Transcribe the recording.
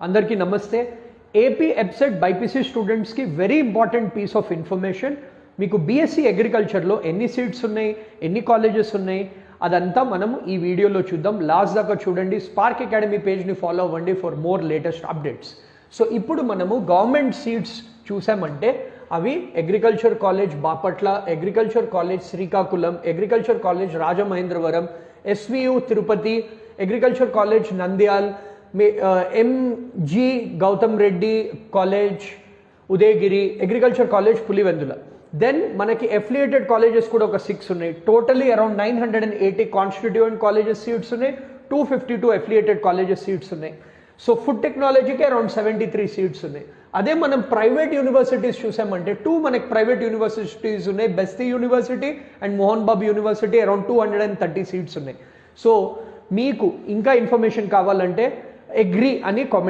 అందరికీ నమస్తే. AP EAPCET BiPC స్టూడెంట్స్కి very important piece of information. మీకు బీఎస్సీ అగ్రికల్చర్లో ఎన్ని సీట్స్ ఉన్నాయి, ఎన్ని కాలేజెస్ ఉన్నాయి, అదంతా మనము ఈ వీడియోలో చూద్దాం. లాస్ట్ దాకా చూడండి. స్పార్క్ అకాడమీ పేజ్ని ఫాలో అవ్వండి for more latest updates. So ఇప్పుడు మనము గవర్నమెంట్ సీట్స్ చూసామంటే అవి agriculture college Bapatla, agriculture college Srikakulam, agriculture college Rajamahendravaram, SVU Tirupati, agriculture college Nandyal, MG Gautam Reddy college Udayagiri, agriculture college Pulivendula. Then మనకి అఫిలియేటెడ్ కాలేజెస్ కూడా ఒక 6 ఉన్నాయి. Totally around 980 constituent colleges seats ఉన్నాయి, 252 అఫిలియేటెడ్ కాలేజెస్ సీట్స్ ఉన్నాయి. సో ఫుడ్ టెక్నాలజీకి అరౌండ్ 73 సీట్స్ ఉన్నాయి. అదే మనం ప్రైవేట్ యూనివర్సిటీస్ చూసామంటే 2 మనకి ప్రైవేట్ యూనివర్సిటీస్ ఉన్నాయి. బెస్తీ university and Mohan Babu university around 230 seats ఉన్నాయి. సో మీకు ఇంకా ఇన్ఫర్మేషన్ కావాలంటే అగ్రి అని కామెంట్